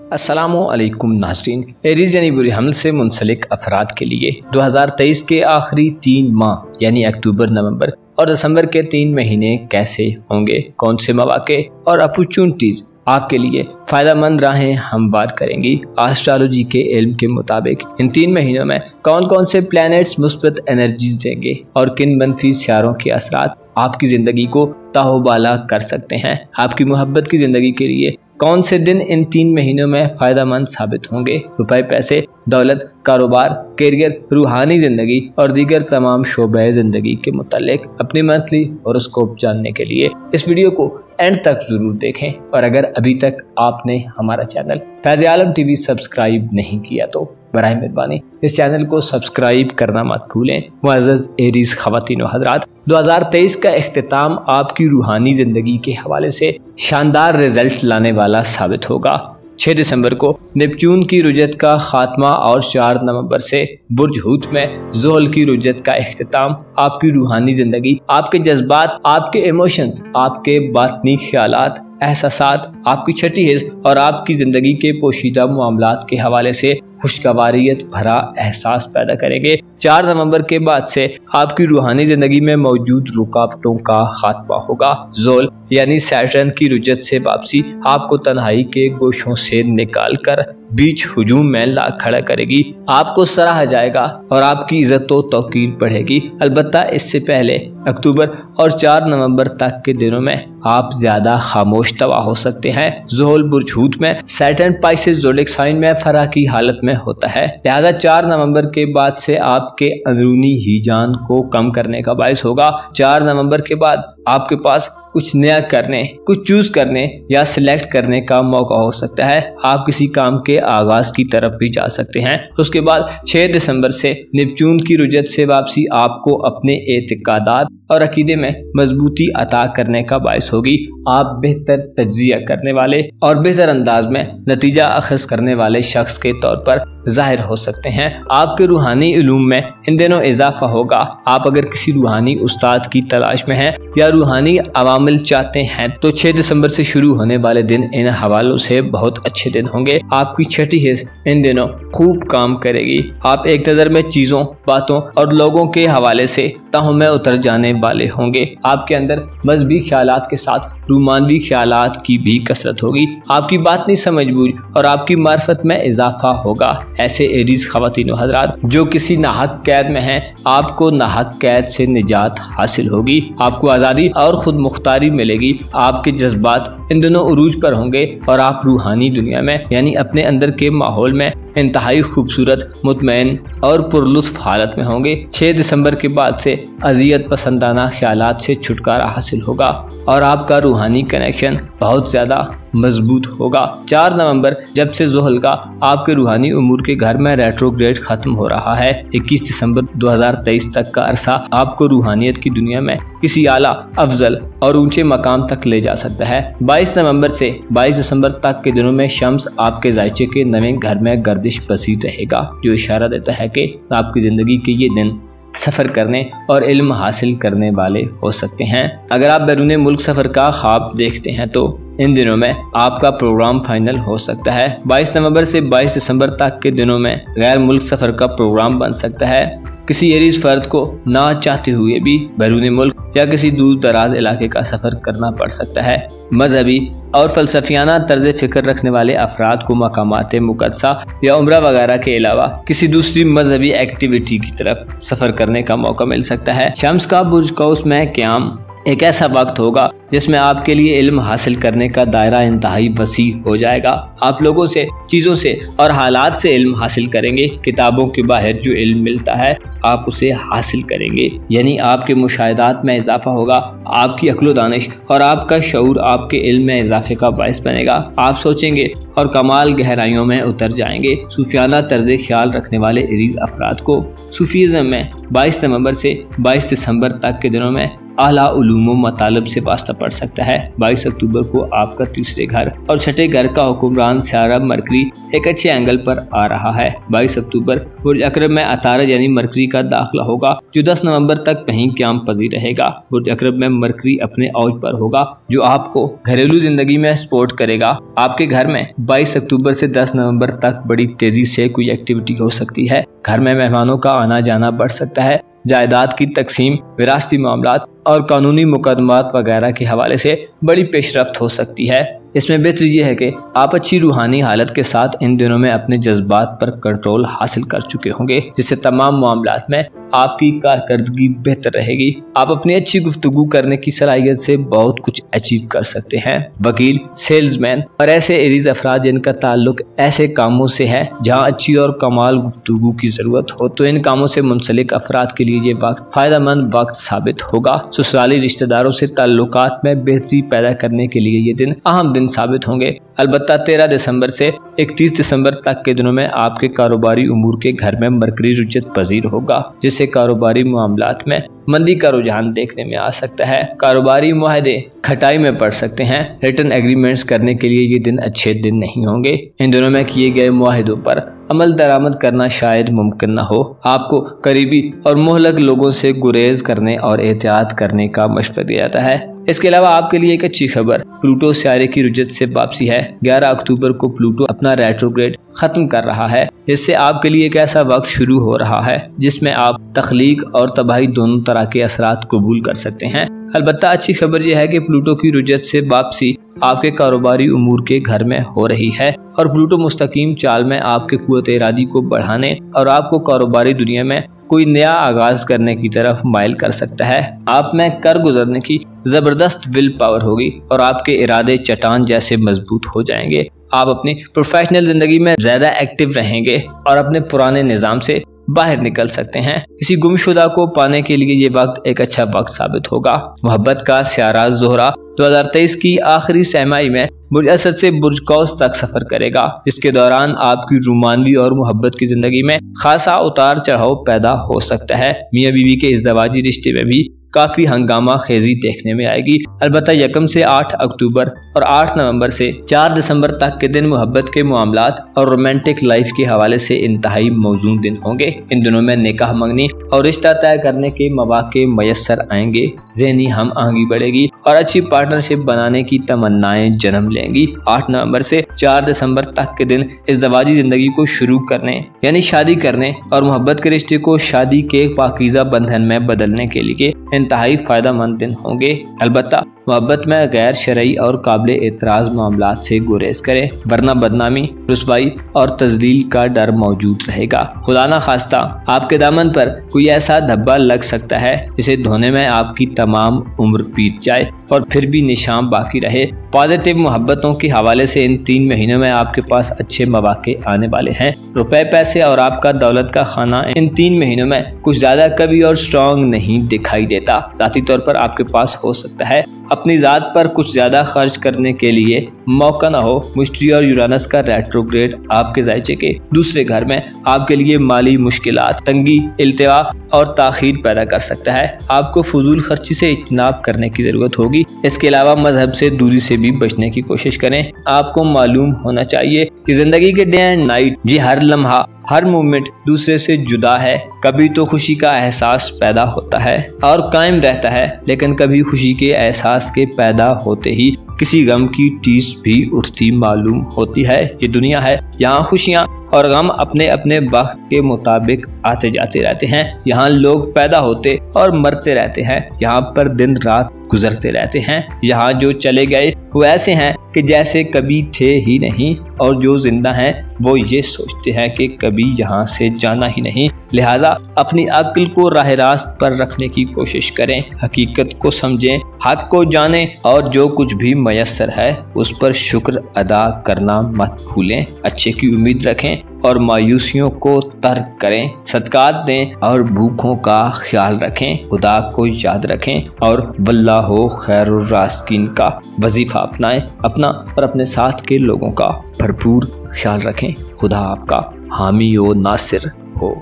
अस्सलामुअलैकुम नाज़रीन, एरीज़ यानी बुरे हमल से मुंसलिक अफराद के लिए 2023 के आखिरी 3 माह यानी अक्टूबर, नवंबर और दिसंबर के 3 महीने कैसे होंगे, कौन से मौके और अपॉर्चुनिटीज़ आपके लिए फ़ायदेमंद राहें हम बात करेंगी। एस्ट्रोलॉजी के इल्म के मुताबिक इन 3 महीनों में कौन कौन से प्लैनेट्स मुस्बत एनर्जीज देंगे और किन मनफी सियारों के असरात आपकी ज़िंदगी को ताहोबाला कर सकते हैं। आपकी मोहब्बत की ज़िंदगी के लिए कौन से दिन इन 3 महीनों में फ़ायदेमंद साबित होंगे। रुपए, पैसे, दौलत, कारोबार, करियर, रूहानी ज़िंदगी और दीगर तमाम शोबे ज़िंदगी के मुतालिक अपनी मंथली हॉरोस्कोप जानने के लिए इस वीडियो को एंड तक ज़रूर देखें। और अगर अभी तक आपने हमारा चैनल फैज़ आलम टीवी सब्सक्राइब नहीं किया तो बराए मेहरबानी इस चैनल को सब्सक्राइब करना मत भूलें। मुअज़्ज़ज़ एरीज़ ख़वातीन व हज़रात, 2023 का इख्तिताम आपकी रूहानी ज़िंदगी के हवाले से शानदार रिजल्ट लाने वाला साबित होगा। 6 दिसंबर को नेपच्यून की रुजत का खात्मा और 4 नवंबर से बुर्ज हूत में ज़ोहल की रुजत का इख्तिताम आपकी रूहानी ज़िंदगी, आपके जज्बात, आपके इमोशंस, आपके बातनी ख्यालात, एहसासात, आपकी छठी हिस्स और आपकी ज़िंदगी के पोशीदा मामलात के हवाले से खुशगवारियत भरा एहसास पैदा करेंगे। 4 नवंबर के बाद से आपकी रूहानी ज़िंदगी में मौजूद रुकावटों का खात्मा होगा। ज़ोल यानी सैटर्न की रुजत से वापसी आपको तन्हाई के गोशों से निकाल कर बीच हुजूम में ला खड़ा करेगी। आपको सराहा जाएगा और आपकी इज्जत व तौकीर बढ़ेगी। अलबत्ता इससे पहले अक्टूबर और 4 नवंबर तक के दिनों में आप ज्यादा खामोश तवा हो सकते हैं। ज़ोहल बुर्ज हूत में, सैटर्न पाइसेस ज़ोडिएक साइन में फरा की हालत में होता है, लिहाजा 4 नवंबर के बाद से आपके अंदरूनी हीजान को कम करने का बायस होगा। 4 नवंबर के बाद आपके पास कुछ नया करने, कुछ चूज करने या सिलेक्ट करने का मौका हो सकता है। आप किसी काम के आगाज की तरफ भी जा सकते हैं। उसके बाद 6 दिसंबर से नेपच्यून की रुजत से वापसी आपको अपने एतिकादात और अकीदे में मजबूती अता करने का बायस होगी। आप बेहतर तज्जिया करने वाले और बेहतर अंदाज में नतीजा अखज़ करने वाले शख्स के तौर पर जाहिर हो सकते हैं। आपके रूहानी इल्म में इन दिनों इजाफा होगा। आप अगर किसी रूहानी उस्ताद की तलाश में हैं या रूहानी अवामिल चाहते हैं तो 6 दिसंबर से शुरू होने वाले दिन इन हवालों से बहुत अच्छे दिन होंगे। आपकी छठी हिस्स इन दिनों खूब काम करेगी। आप एक नज़र में चीज़ों, बातों और लोगों के हवाले से तहों में उतर जाने वाले होंगे। आपके अंदर मजहबी ख्यालात के साथ रूमानी ख्यालात की भी कसरत होगी। आपकी बातनी समझबूझ और आपकी मार्फत में इजाफा होगा। ऐसे एरीज़ ख़वातीन व हज़रात जो किसी नाहक कैद में हैं, आपको नाहक कैद से निजात हासिल होगी। आपको आज़ादी और खुद मुख्तारी मिलेगी। आपके जज्बात इन दोनों उरूज पर होंगे और आप रूहानी दुनिया में यानी अपने अंदर के माहौल में इंतहाई खूबसूरत, मुतमईन और पुरलुत्फ हालत में होंगे। 6 दिसंबर के बाद से अजियत पसंदाना ख्यालात से छुटकारा हासिल होगा और आपका रूहानी कनेक्शन बहुत ज़्यादा मजबूत होगा। 4 नवंबर जब से ज़ोहल का आपके रूहानी उमूर के घर में रेट्रोग्रेड खत्म हो रहा है, 21 दिसंबर 2023 तक का अरसा आपको रूहानियत की दुनिया में किसी आला, अफजल और ऊंचे मकाम तक ले जा सकता है। 22 नवंबर से 22 दिसंबर तक के दिनों में शम्स आपके जायचे के नवे घर में गर्दिश पसीर रहेगा, जो इशारा देता है कि आपकी ज़िंदगी के ये दिन सफ़र करने और इल्म हासिल करने वाले हो सकते हैं। अगर आप बैरून मुल्क सफ़र का ख्वाब देखते हैं तो इन दिनों में आपका प्रोग्राम फाइनल हो सकता है। 22 नवंबर से 22 दिसंबर तक के दिनों में गैर मुल्क सफ़र का प्रोग्राम बन सकता है। किसी एरीज़ फ़र्द को ना चाहते हुए भी बैरून मुल्क या किसी दूर दराज इलाके का सफ़र करना पड़ सकता है। मजहबी और फ़लसफ़ियाना तर्ज़ फ़िक्र रखने वाले अफराद को मकामात मुक़द्दसा या उम्रा वगैरह के अलावा किसी दूसरी मजहबी एक्टिविटी की तरफ सफ़र करने का मौका मिल सकता है। शम्स का बुर्ज कौस में क़याम एक ऐसा वक्त होगा जिसमें आपके लिए इल्म हासिल करने का दायरा इंतहाई वसी हो जाएगा। आप लोगों से, चीज़ों से और हालात से इल्म हासिल करेंगे। किताबों के बाहर जो इल्म मिलता है आप उसे हासिल करेंगे, यानी आपके मुशाहिदात में इजाफा होगा। आपकी अक्ल व दानिश और आपका शऊर आपके इल्म में इजाफे का बायस बनेगा। आप सोचेंगे और कमाल गहराइयों में उतर जाएंगे। सूफियाना तर्ज ख्याल रखने वाले एरीज़ अफराद को सूफीज़म में 22 नवंबर से 22 दिसंबर तक के दिनों में आला उलूम व मतालब से वास्ता पड़ सकता है। 22 अक्टूबर को आपका तीसरे घर और छठे घर का हुक्मरान सियारा मरकरी एक अच्छे एंगल पर आ रहा है। 22 अक्टूबर बुर्ज अकरब में अतारद यानी मरकरी का दाखिला होगा, जो 10 नवंबर तक वहीं क़याम पजीर रहेगा। बुर्ज अकरब में मरकरी अपने औज पर होगा, जो आपको घरेलू जिंदगी में सपोर्ट करेगा। आपके घर में 22 अक्टूबर से 10 नवंबर तक बड़ी तेजी से कोई एक्टिविटी हो सकती है। घर में मेहमानों का आना जाना बढ़ सकता है। जायदाद की तकसीम, विरासती मामलात और कानूनी मुकदमात वगैरह के हवाले से बड़ी पेशरफ्त हो सकती है। इसमें बेहतरी ये है कि आप अच्छी रूहानी हालत के साथ इन दिनों में अपने जज्बात पर कंट्रोल हासिल कर चुके होंगे, जिससे तमाम मामलात में आपकी कारकर्दगी बेहतर रहेगी। आप अपनी अच्छी गुफ्तगू करने की सलाहियत से बहुत कुछ अचीव कर सकते हैं। वकील, सेल्समैन और ऐसे एरीज अफराद जिनका ताल्लुक ऐसे कामों से है जहां अच्छी और कमाल गुफ्तगू की जरूरत हो, तो इन कामों से मुंसलिक अफराद के लिए ये वक्त फायदेमंद वक्त साबित होगा। ससुराली रिश्तेदारों से ताल्लुकात में बेहतरी पैदा करने के लिए ये दिन अहम दिन साबित होंगे। अलबत्ता 13 दिसंबर से 31 दिसंबर तक के दिनों में आपके कारोबारी उमूर के घर में मरकरी रुजत पजीर होगा, जिससे कारोबारी मामलात में मंदी का रुझान देखने में आ सकता है। कारोबारी मुआहदे खटाई में पड़ सकते हैं। रिटर्न एग्रीमेंट्स करने के लिए ये दिन अच्छे दिन नहीं होंगे। इन दिनों में किए गए मुआहदों पर अमल दरामद करना शायद मुमकिन न हो। आपको करीबी और मोहलक लोगों से गुरेज करने और एहतियात करने का मशवरा दिया जाता है। इसके अलावा आपके लिए एक अच्छी खबर, प्लूटो सियारे की रुजत से वापसी है। 11 अक्टूबर को प्लूटो अपना रेट्रोग्रेड खत्म कर रहा है। इससे आपके लिए एक ऐसा वक्त शुरू हो रहा है जिसमें आप तख्लीक और तबाही दोनों तरह के असरात कबूल कर सकते हैं। अलबत्ता अच्छी खबर यह है कि प्लूटो की रुजत से वापसी आपके कारोबारी उमूर के घर में हो रही है और प्लूटो मुस्तकीम चाल में आपके कुव्वत इरादी को बढ़ाने और आपको कारोबारी दुनिया में कोई नया आगाज करने की तरफ माइल कर सकता है। आप में कर गुजरने की जबरदस्त विल पावर होगी और आपके इरादे चट्टान जैसे मजबूत हो जाएंगे। आप अपनी प्रोफेशनल जिंदगी में ज्यादा एक्टिव रहेंगे और अपने पुराने निजाम से बाहर निकल सकते हैं। इसी गुमशुदा को पाने के लिए ये वक्त एक अच्छा वक्त साबित होगा। मोहब्बत का सियारा ज़ोहरा 2023 की आखिरी सहमाई में बुर्ज असद से बुर्ज कौस तक सफर करेगा, जिसके दौरान आपकी रोमानवी और मोहब्बत की जिंदगी में खासा उतार चढ़ाव पैदा हो सकता है। मियां बीवी के इज़्दवाजी रिश्ते में भी काफी हंगामा खेजी देखने में आएगी। अलबत्ता 1 से 8 अक्टूबर और 8 नवंबर से 4 दिसंबर तक के दिन मोहब्बत के मामलात और रोमांटिक लाइफ के हवाले से इंतहाई मौजूद दिन होंगे। इन दिनों में निकाह मंगनी और रिश्ता तय करने के मौके मयसर आएंगे। ज़हनी हम आहंगी बढ़ेगी और अच्छी पार्टनरशिप बनाने की तमन्नाएं जन्म लेंगी। 8 नवंबर से 4 दिसंबर तक के दिन इज़्दवाजी जिंदगी को शुरू करने यानी शादी करने और मोहब्बत के रिश्ते को शादी के पाकीज़ा बंधन में बदलने के लिए इंतहाई फायदेमंद दिन होंगे। अलबत्ता मोहब्बत में गैर शरई और काबिल एतराज़ मामलात से गुरेज करें, वरना बदनामी, रुसवाई और तजलील का डर मौजूद रहेगा। खुदा न खास्ता आपके दामन पर कोई ऐसा धब्बा लग सकता है जिसे धोने में आपकी तमाम उम्र बीत जाए और फिर भी निशान बाकी रहे। पॉजिटिव मोहब्बतों के हवाले से इन 3 महीनों में आपके पास अच्छे मौके आने वाले हैं। रुपए, पैसे और आपका दौलत का खाना इन 3 महीनों में कुछ ज्यादा कभी और स्ट्रॉन्ग नहीं दिखाई देता। जाती तौर पर आपके पास हो सकता है अपनी ज़ात पर कुछ ज़्यादा खर्च करने के लिए मौका न हो। मुश्तरी और यूरानस का रेट्रोग्रेड आपके ज़ायचे के दूसरे घर में आपके लिए माली मुश्किलात, तंगी, इल्तिवा और ताखीर पैदा कर सकता है। आपको फजूल खर्ची से इज्तनाब करने की ज़रूरत होगी। इसके अलावा मजहब से दूरी से भी बचने की कोशिश करें। आपको मालूम होना चाहिए कि ज़िंदगी के डे एंड नाइट, ये हर लम्हा, हर मोमेंट दूसरे से जुदा है। कभी तो खुशी का एहसास पैदा होता है और कायम रहता है, लेकिन कभी खुशी के एहसास के पैदा होते ही किसी गम की टीस भी उठती मालूम होती है। ये दुनिया है, यहाँ खुशियाँ और गम अपने अपने वक्त के मुताबिक आते जाते रहते हैं। यहाँ लोग पैदा होते और मरते रहते हैं। यहाँ पर दिन रात गुजरते रहते हैं। यहाँ जो चले गए वो ऐसे हैं कि जैसे कभी थे ही नहीं, और जो जिंदा हैं वो ये सोचते हैं कि कभी यहाँ से जाना ही नहीं। लिहाजा अपनी अक्ल को राह रास्त पर रखने की कोशिश करें, हकीकत को समझें, हक को जानें और जो कुछ भी मयसर है उस पर शुक्र अदा करना मत भूलें। अच्छे की उम्मीद रखें और मायूसियों को तर्क करें। सदकात दें और भूखों का ख्याल रखें। खुदा को याद रखें और वल्लाहु खैरुर राज़िकीन का वजीफा अपनाएं। अपना और अपने साथ के लोगों का भरपूर ख्याल रखें। खुदा आपका हामी व नासिर हो।